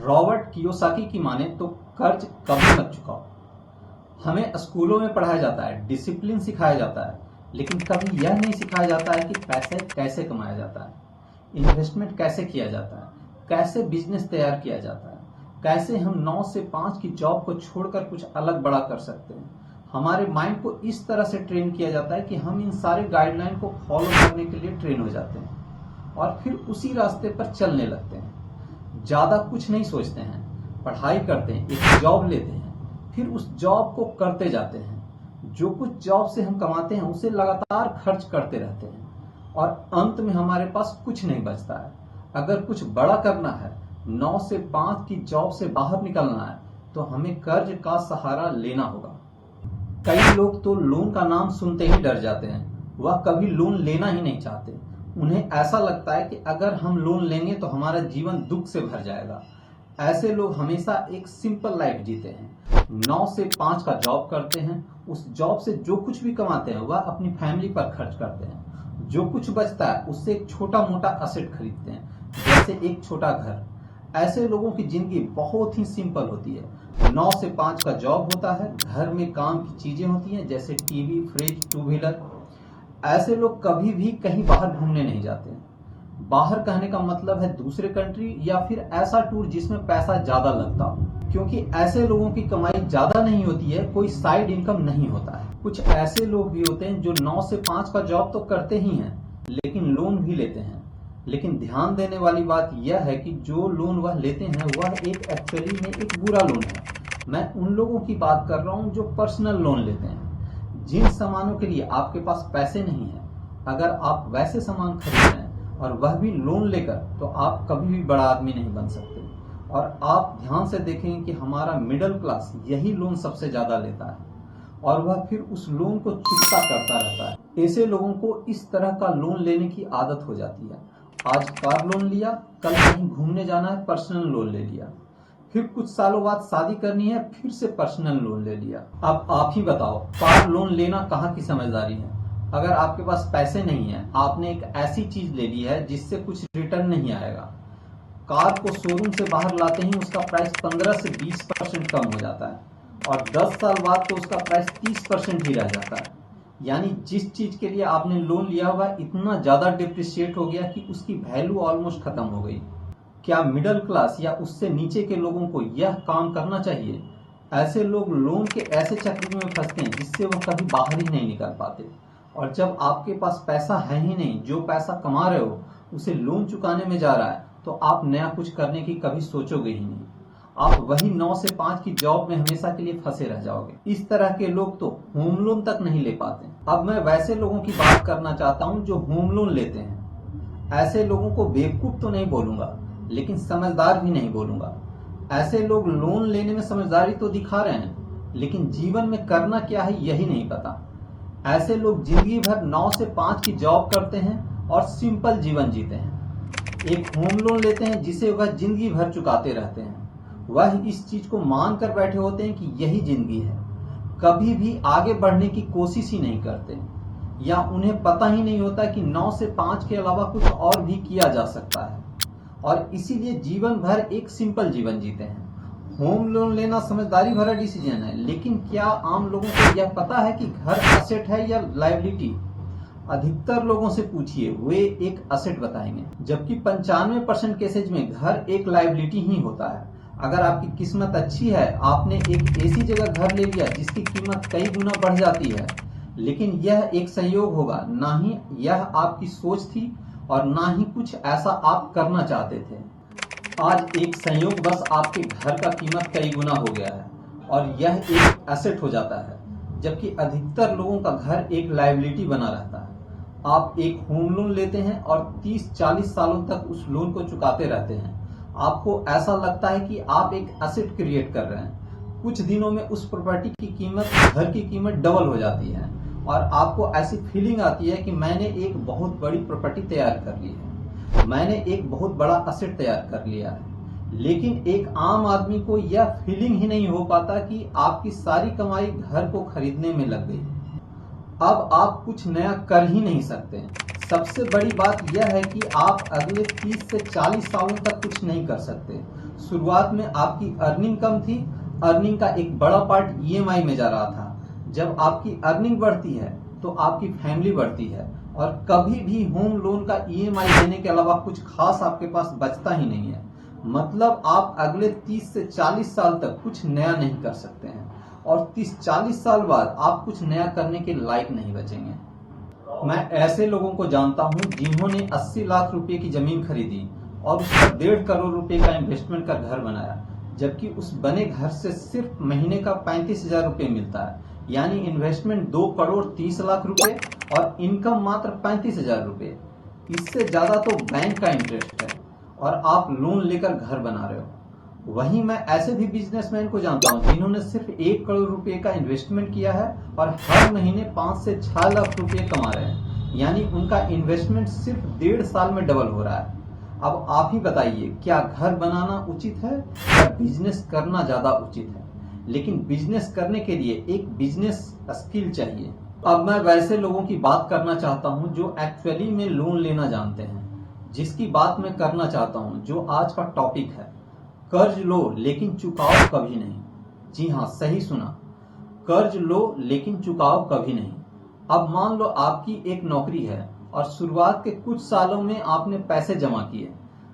Robert Kiyosaki की माने तो कर्ज कभी मत चुकाओ। हमें स्कूलों में पढ़ाया जाता है, डिसिप्लिन सिखाया जाता है, लेकिन कभी यह नहीं सिखाया जाता है कि पैसे कैसे कमाया जाता है, इन्वेस्टमेंट कैसे किया जाता है, कैसे बिजनेस तैयार किया जाता है, कैसे हम 9 से 5 की जॉब को छोड़कर कुछ अलग बड़ा कर सकते हैं। हमारे माइंड को इस तरह से ट्रेन किया जाता है कि हम इन सारे गाइडलाइन को फॉलो करने के लिए ट्रेन हो जाते हैं और फिर उसी रास्ते पर चलने लगते हैं। ज्यादा कुछ नहीं सोचते हैं, पढ़ाई करते हैं, एक जॉब लेते हैं, फिर उस जॉब को करते जाते हैं। जो कुछ जॉब से हम कमाते हैं उसे लगातार खर्च करते रहते हैं और अंत में हमारे पास कुछ नहीं बचता है। अगर कुछ बड़ा करना है, 9 से 5 की जॉब से बाहर निकलना है, तो हमें कर्ज का सहारा लेना होगा। कई लोग तो लोन का नाम सुनते ही डर जाते हैं, वह कभी लोन लेना ही नहीं चाहते। उन्हें ऐसा लगता है कि अगर हम लोन लेंगे तो हमारा जीवन दुख से भर जाएगा। ऐसे लोग हमेशा एक सिंपल लाइफ जीते हैं, 9 से 5 का जॉब करते हैं, उस जॉब से जो कुछ भी कमाते हैं वह अपनी फैमिली पर खर्च करते हैं। जो कुछ बचता है उससे एक छोटा मोटा असेट खरीदते हैं, जैसे एक छोटा घर। ऐसे लोगों की जिंदगी बहुत ही सिंपल होती है। 9 से 5 का जॉब होता है, घर में काम की चीजें होती हैं जैसे टीवी, फ्रिज, 2 व्हीलर। ऐसे लोग कभी भी कहीं बाहर घूमने नहीं जाते। बाहर कहने का मतलब है दूसरे कंट्री या फिर ऐसा टूर जिसमें पैसा ज्यादा लगता हो, क्योंकि ऐसे लोगों की कमाई ज्यादा नहीं होती है, कोई साइड इनकम नहीं होता है। कुछ ऐसे लोग भी होते हैं जो 9 से 5 का जॉब तो करते ही हैं, लेकिन लोन भी लेते हैं। लेकिन ध्यान देने वाली बात यह है कि जो लोन वह लेते हैं वह एक एक्चुअली में एक बुरा लोन है। मैं उन लोगों की बात कर रहा हूँ जो पर्सनल लोन लेते हैं। जिन सामानों के लिए आपके पास पैसे नहीं है, अगर आप वैसे सामान खरीद रहे हैं और वह भी लोन लेकर, तो आप कभी भी बड़ा आदमी नहीं बन सकते। और आप ध्यान से देखेंगे कि हमारा मिडिल क्लास यही लोन सबसे ज्यादा लेता है और वह फिर उस लोन को चुकता करता रहता है। ऐसे लोगों को इस तरह का लोन लेने की आदत हो जाती है। आज कार लोन लिया, कल कहीं घूमने जाना है, पर्सनल लोन ले लिया, फिर कुछ सालों बाद शादी करनी है, फिर से पर्सनल लोन ले लिया। अब आप ही बताओ, कार लोन लेना कहाँ की समझदारी है? अगर आपके पास पैसे नहीं है, आपने एक ऐसी चीज ले ली है जिससे कुछ रिटर्न नहीं आएगा। कार को शोरूम से बाहर लाते ही उसका प्राइस 15 से 20% कम हो जाता है और 10 साल बाद तो उसका प्राइस 30% ही रह जाता है। यानी जिस चीज के लिए आपने लोन लिया हुआ इतना ज्यादा डिप्रिशिएट हो गया कि उसकी वैल्यू ऑलमोस्ट खत्म हो गई। क्या मिडिल क्लास या उससे नीचे के लोगों को यह काम करना चाहिए? ऐसे लोग लोन के ऐसे चक्र में फंसते हैं जिससे वो कभी बाहर ही नहीं निकल पाते। और जब आपके पास पैसा है ही नहीं, जो पैसा कमा रहे हो उसे लोन चुकाने में जा रहा है, तो आप नया कुछ करने की कभी सोचोगे ही नहीं। आप वही 9 से 5 की जॉब में हमेशा के लिए फंसे रह जाओगे। इस तरह के लोग तो होम लोन तक नहीं ले पाते। अब मैं वैसे लोगों की बात करना चाहता हूँ जो होम लोन लेते हैं। ऐसे लोगों को बेवकूफ तो नहीं बोलूंगा, लेकिन समझदार भी नहीं बोलूंगा। ऐसे लोग लोन लेने में समझदारी तो दिखा रहे हैं, लेकिन जीवन में करना क्या है यही नहीं पता। ऐसे लोग जिंदगी भर 9 से 5 की जॉब करते हैं और सिंपल जीवन जीते हैं। एक होम लोन लेते हैं जिसे वह जिंदगी भर चुकाते रहते हैं। वह इस चीज को मान कर बैठे होते हैं कि यही जिंदगी है। कभी भी आगे बढ़ने की कोशिश ही नहीं करते, या उन्हें पता ही नहीं होता कि 9 से 5 के अलावा कुछ और भी किया जा सकता है और इसीलिए जीवन भर एक सिंपल जीवन जीते हैं। होम लोन लेना समझदारी भरा डिसीजन है, लेकिन क्या आम लोगों को यह पता है कि घर असेट है या लायबिलिटी? अधिकतर लोगों से पूछिए, वे एक असेट बताएंगे, जबकि 95% केसेज में घर एक लायबिलिटी ही होता है। अगर आपकी किस्मत अच्छी है, आपने एक ऐसी जगह घर ले लिया जिसकी कीमत कई गुना बढ़ जाती है, लेकिन यह एक संयोग होगा, ना ही यह आपकी सोच थी और ना ही कुछ ऐसा आप करना चाहते थे। आज एक संयोग बस आपके घर का कीमत कई गुना हो गया है और यह एक एसेट हो जाता है, जबकि अधिकतर लोगों का घर एक लायबिलिटी बना रहता है। आप एक होम लोन लेते हैं और 30-40 सालों तक उस लोन को चुकाते रहते हैं। आपको ऐसा लगता है कि आप एक एसेट क्रिएट कर रहे हैं। कुछ दिनों में उस प्रॉपर्टी की कीमत, घर की कीमत डबल हो जाती है और आपको ऐसी फीलिंग आती है कि मैंने एक बहुत बड़ी प्रॉपर्टी तैयार कर ली है, मैंने एक बहुत बड़ा असेट तैयार कर लिया है। लेकिन एक आम आदमी को यह फीलिंग ही नहीं हो पाता कि आपकी सारी कमाई घर को खरीदने में लग गई। अब आप कुछ नया कर ही नहीं सकते। सबसे बड़ी बात यह है कि आप अगले 30 से 40 सालों तक कुछ नहीं कर सकते। शुरुआत में आपकी अर्निंग कम थी, अर्निंग का एक बड़ा पार्ट ईएमआई में जा रहा था। जब आपकी अर्निंग बढ़ती है तो आपकी फैमिली बढ़ती है और कभी भी होम लोन का ईएमआई देने के अलावा कुछ खास आपके पास बचता ही नहीं है। मतलब आप अगले 30 से 40 साल तक कुछ नया नहीं कर सकते हैं और 30-40 साल बाद आप कुछ नया करने के लायक नहीं बचेंगे। मैं ऐसे लोगों को जानता हूं जिन्होंने 80 लाख रुपए की जमीन खरीदी और उस पर 1.5 करोड़ रुपए का इन्वेस्टमेंट का घर बनाया, जबकि उस बने घर से सिर्फ महीने का 35,000 रुपये मिलता है। यानी इन्वेस्टमेंट 2 करोड़ 30 लाख रुपए और इनकम मात्र 35,000 रुपये। इससे ज्यादा तो बैंक का इंटरेस्ट है और आप लोन लेकर घर बना रहे हो। वहीं मैं ऐसे भी बिजनेसमैन को जानता हूं जिन्होंने सिर्फ 1 करोड़ रुपए का इन्वेस्टमेंट किया है और हर महीने 5 से 6 लाख रुपए कमा रहे हैं। यानी उनका इन्वेस्टमेंट सिर्फ 1.5 साल में डबल हो रहा है। अब आप ही बताइए, क्या घर बनाना उचित है या बिजनेस करना ज्यादा उचित है? लेकिन बिजनेस करने के लिए एक बिजनेस स्किल चाहिए। अब मैं वैसे लोगों की बात करना चाहता हूं जो एक्चुअली में लोन लेना जानते हैं, जिसकी बात मैं करना चाहता हूं, जो आज का टॉपिक है। कर्ज लो लेकिन चुकाओ कभी नहीं। जी हाँ, सही सुना, कर्ज लो लेकिन चुकाओ कभी नहीं। अब मान लो आपकी एक नौकरी है और शुरुआत के कुछ सालों में आपने पैसे जमा किए।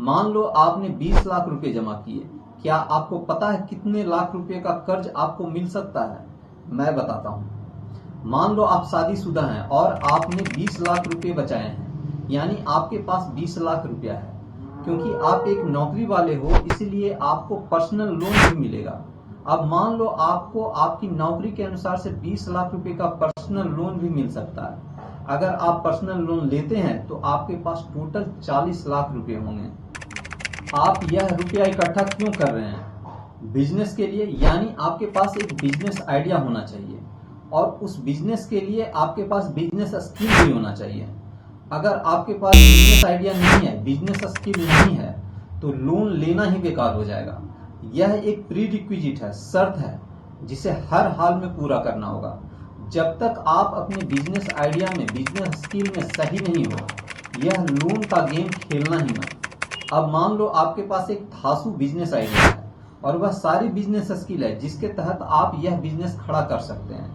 मान लो आपने 20 लाख रुपए जमा किए। क्या आपको पता है कितने लाख रुपए का कर्ज आपको मिल सकता है? मैं बताता हूं। मान लो आप शादीशुदा हैं और आपने 20 लाख रुपए बचाए हैं, यानी आपके पास 20 लाख रुपया है। क्योंकि आप एक नौकरी वाले हो इसलिए आपको पर्सनल लोन भी मिलेगा। अब मान लो आपको आपकी नौकरी के अनुसार से 20 लाख रुपए का पर्सनल लोन भी मिल सकता है। अगर आप पर्सनल लोन लेते हैं तो आपके पास टोटल 40 लाख रुपए होंगे। आप यह रुपया इकट्ठा क्यों कर रहे हैं? बिजनेस के लिए। यानी आपके पास एक बिजनेस आइडिया होना चाहिए और उस बिजनेस के लिए आपके पास बिजनेस स्किल भी होना चाहिए। अगर आपके पास बिजनेस आइडिया नहीं है, बिजनेस स्किल नहीं है, तो लोन लेना ही बेकार हो जाएगा। यह एक प्री रिक्विजिट है, शर्त है, जिसे हर हाल में पूरा करना होगा। जब तक आप अपने बिजनेस आइडिया में, बिजनेस स्किल में सही नहीं हो, यह लोन का गेम खेलना ही मत। अब मान लो आपके पास एक धांसू बिजनेस आइडिया है और वह सारी बिजनेस स्किल है जिसके तहत आप यह बिजनेस खड़ा कर सकते हैं,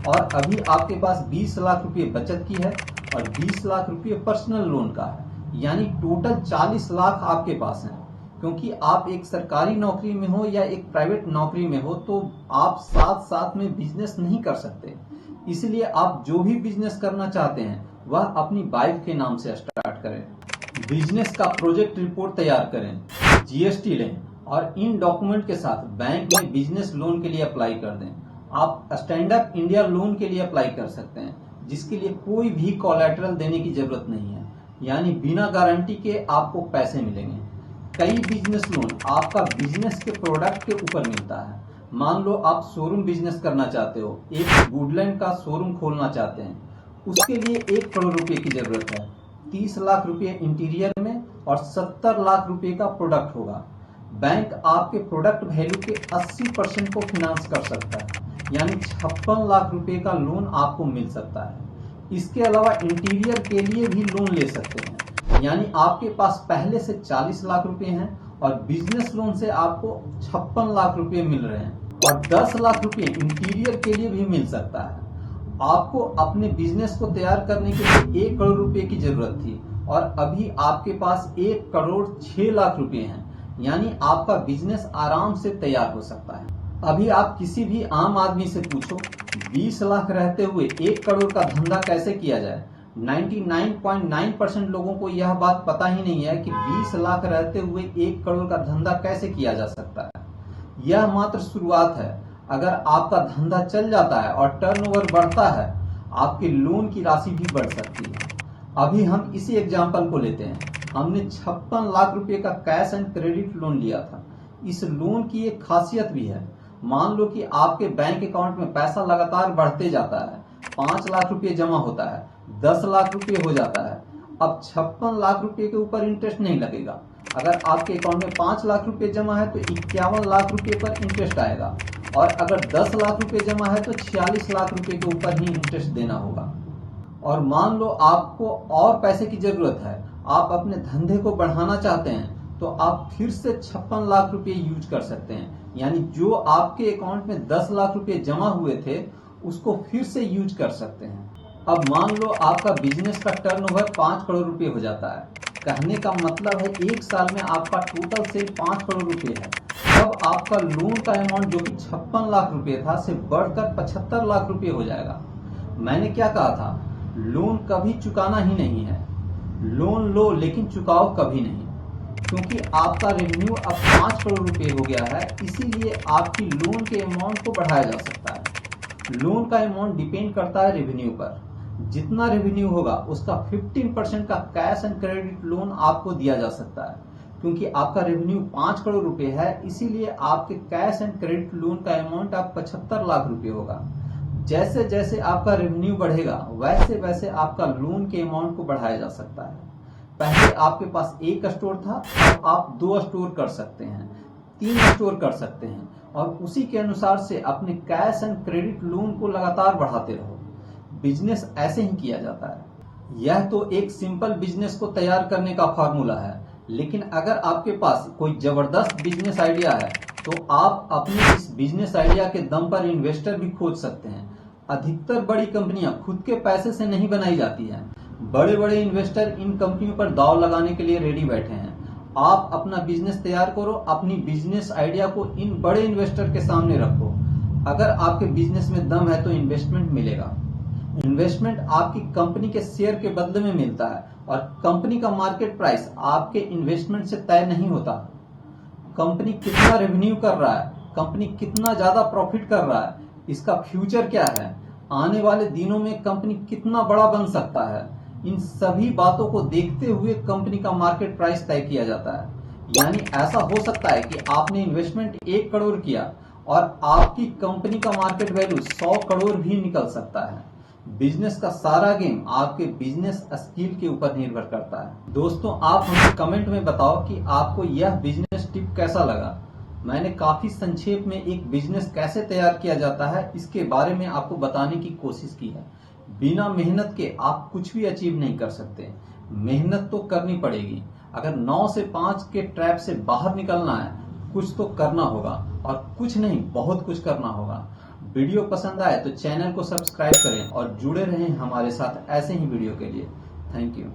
और अभी आपके पास 20 लाख रुपए बचत की है और 20 लाख रुपए पर्सनल लोन का है, यानी टोटल 40 लाख आपके पास हैं। क्योंकि आप एक सरकारी नौकरी में हो या एक प्राइवेट नौकरी में हो तो आप साथ साथ में बिजनेस नहीं कर सकते। इसलिए आप जो भी बिजनेस करना चाहते हैं वह अपनी वाइफ के नाम से स्टार्ट करें। बिजनेस का प्रोजेक्ट रिपोर्ट तैयार करें, जीएसटी लें और इन डॉक्यूमेंट के साथ बैंक में बिजनेस लोन के लिए अप्लाई कर दें। आप स्टैंड अप इंडिया लोन के लिए अप्लाई कर सकते हैं, जिसके लिए कोई भी कोलैटरल देने की जरूरत नहीं है, यानी बिना गारंटी के आपको पैसे मिलेंगे। कई बिजनेस लोन आपका बिजनेस के प्रोडक्ट के ऊपर मिलता है। मान लो आप शोरूम बिजनेस करना चाहते हो, एक वुडलैंड का शोरूम खोलना चाहते हैं, उसके लिए 1 करोड़ रुपए की जरूरत है। 30 लाख रुपए इंटीरियर में और 70 लाख रुपए का प्रोडक्ट होगा। बैंक आपके प्रोडक्ट वैल्यू के 80% को फिनांस कर सकता है, यानी 56 लाख रुपए का लोन आपको मिल सकता है। इसके अलावा इंटीरियर के लिए भी लोन ले सकते हैं, यानी आपके पास पहले से 40 लाख रुपए हैं और बिजनेस लोन से आपको 56 लाख रुपए मिल रहे हैं और 10 लाख रुपए इंटीरियर के लिए भी मिल सकता है। आपको अपने बिजनेस को तैयार करने के लिए 1 करोड़ रुपए की जरूरत थी और अभी आपके पास 1 करोड़ 6 लाख रुपए हैं, यानी आपका बिजनेस आराम से तैयार हो सकता है। अभी आप किसी भी आम आदमी से पूछो 20 लाख रहते हुए 1 करोड़ का धंधा कैसे किया जाए, 99.9% लोगों को यह बात पता ही नहीं है कि 20 लाख रहते हुए 1 करोड़ का धंधा कैसे किया जा सकता है। यह मात्र शुरुआत है। अगर आपका धंधा चल जाता है और टर्नओवर बढ़ता है, आपके लोन की राशि भी बढ़ सकती है। अभी हम इसी एग्जाम्पल को लेते हैं। हमने 56 लाख रुपए का कैश एंड क्रेडिट लोन लिया था। इस लोन की एक खासियत भी है। मान लो कि आपके बैंक अकाउंट में पैसा लगातार बढ़ते जाता है, 5 लाख रुपए जमा होता है, 10 लाख रुपए हो जाता है। अब 56 लाख रुपए के ऊपर इंटरेस्ट नहीं लगेगा। अगर आपके अकाउंट में 5 लाख रुपए जमा है तो 51 लाख रुपए पर इंटरेस्ट आएगा, और अगर 10 लाख रुपए जमा है तो 46 लाख रुपए के ऊपर ही इंटरेस्ट देना होगा। और मान लो आपको और पैसे की जरूरत है, आप अपने धंधे को बढ़ाना चाहते हैं, तो आप फिर से 56 लाख रुपए यूज कर सकते हैं। यानी जो आपके अकाउंट में 10 लाख रुपए जमा हुए थे उसको फिर से यूज कर सकते हैं। अब मान लो आपका बिजनेस का टर्नओवर 5 करोड़ रुपए हो जाता है। कहने का मतलब है एक साल में आपका टोटल सेल 5 करोड़ रुपए है। तब आपका लोन का अमाउंट जो कि 56 लाख रुपए था से बढ़कर 75 लाख रुपए हो जाएगा। मैंने क्या कहा था, लोन कभी चुकाना ही नहीं है। लोन लो लेकिन चुकाओ कभी नहीं, क्योंकि आपका रेवेन्यू अब 5 करोड़ रुपए हो गया है, इसीलिए आपकी लोन के अमाउंट को बढ़ाया जा सकता है। लोन का अमाउंट डिपेंड करता है रेवेन्यू पर। जितना रेवेन्यू होगा उसका 15% का कैश एंड क्रेडिट लोन आपको दिया जा सकता है। क्योंकि आपका रेवेन्यू 5 करोड़ रुपए है, इसीलिए आपके कैश एंड क्रेडिट लोन का अमाउंट आप 75 लाख रुपए होगा। जैसे जैसे आपका रेवेन्यू बढ़ेगा वैसे वैसे आपका लोन के अमाउंट को बढ़ाया जा सकता है। पहले आपके पास एक स्टोर था, अब आप 2 स्टोर कर सकते हैं, 3 स्टोर कर सकते हैं, और उसी के अनुसार से अपने कैश एंड क्रेडिट लोन को लगातार बढ़ाते रहो। बिजनेस ऐसे ही किया जाता है। यह तो एक सिंपल बिजनेस को तैयार करने का फॉर्मूला है, लेकिन अगर आपके पास कोई जबरदस्त बिजनेस आइडिया है तो आप अपने इस बिजनेस आइडिया के दम पर इन्वेस्टर भी खोज सकते हैं। अधिकतर बड़ी कंपनियां खुद के पैसे से नहीं बनाई जाती हैं। बड़े बड़े इन्वेस्टर इन कंपनियों पर दांव लगाने के लिए रेडी बैठे हैं। आप अपना बिजनेस तैयार करो, अपनी बिजनेस आइडिया को इन बड़े इन्वेस्टर के सामने रखो। अगर आपके बिजनेस में दम है तो इन्वेस्टमेंट मिलेगा। इन्वेस्टमेंट आपकी कंपनी के शेयर के बदले में मिलता है, और कंपनी का मार्केट प्राइस आपके इन्वेस्टमेंट से तय नहीं होता। कंपनी कितना रेवेन्यू कर रहा है, कंपनी कितना ज्यादा प्रॉफिट कर रहा है, इसका फ्यूचर क्या है, आने वाले दिनों में कंपनी कितना बड़ा बन सकता है, इन सभी बातों को देखते हुए कंपनी का मार्केट प्राइस तय किया जाता है। यानी ऐसा हो सकता है कि आपने इन्वेस्टमेंट 1 करोड़ किया और आपकी कंपनी का मार्केट वैल्यू 100 करोड़ भी निकल सकता है। बिजनेस का सारा गेम आपके बिजनेस स्किल के ऊपर निर्भर करता है। दोस्तों, आप हमें कमेंट में बताओ कि आपको यह बिजनेस टिप कैसा लगा। मैंने काफी संक्षेप में एक बिजनेस कैसे तैयार किया जाता है इसके बारे में आपको बताने की कोशिश की है। बिना मेहनत के आप कुछ भी अचीव नहीं कर सकते। मेहनत तो करनी पड़ेगी। अगर 9 से 5 के ट्रैप से बाहर निकलना है, कुछ तो करना होगा, और कुछ नहीं बहुत कुछ करना होगा। वीडियो पसंद आए तो चैनल को सब्सक्राइब करें और जुड़े रहें हमारे साथ ऐसे ही वीडियो के लिए। Thank you.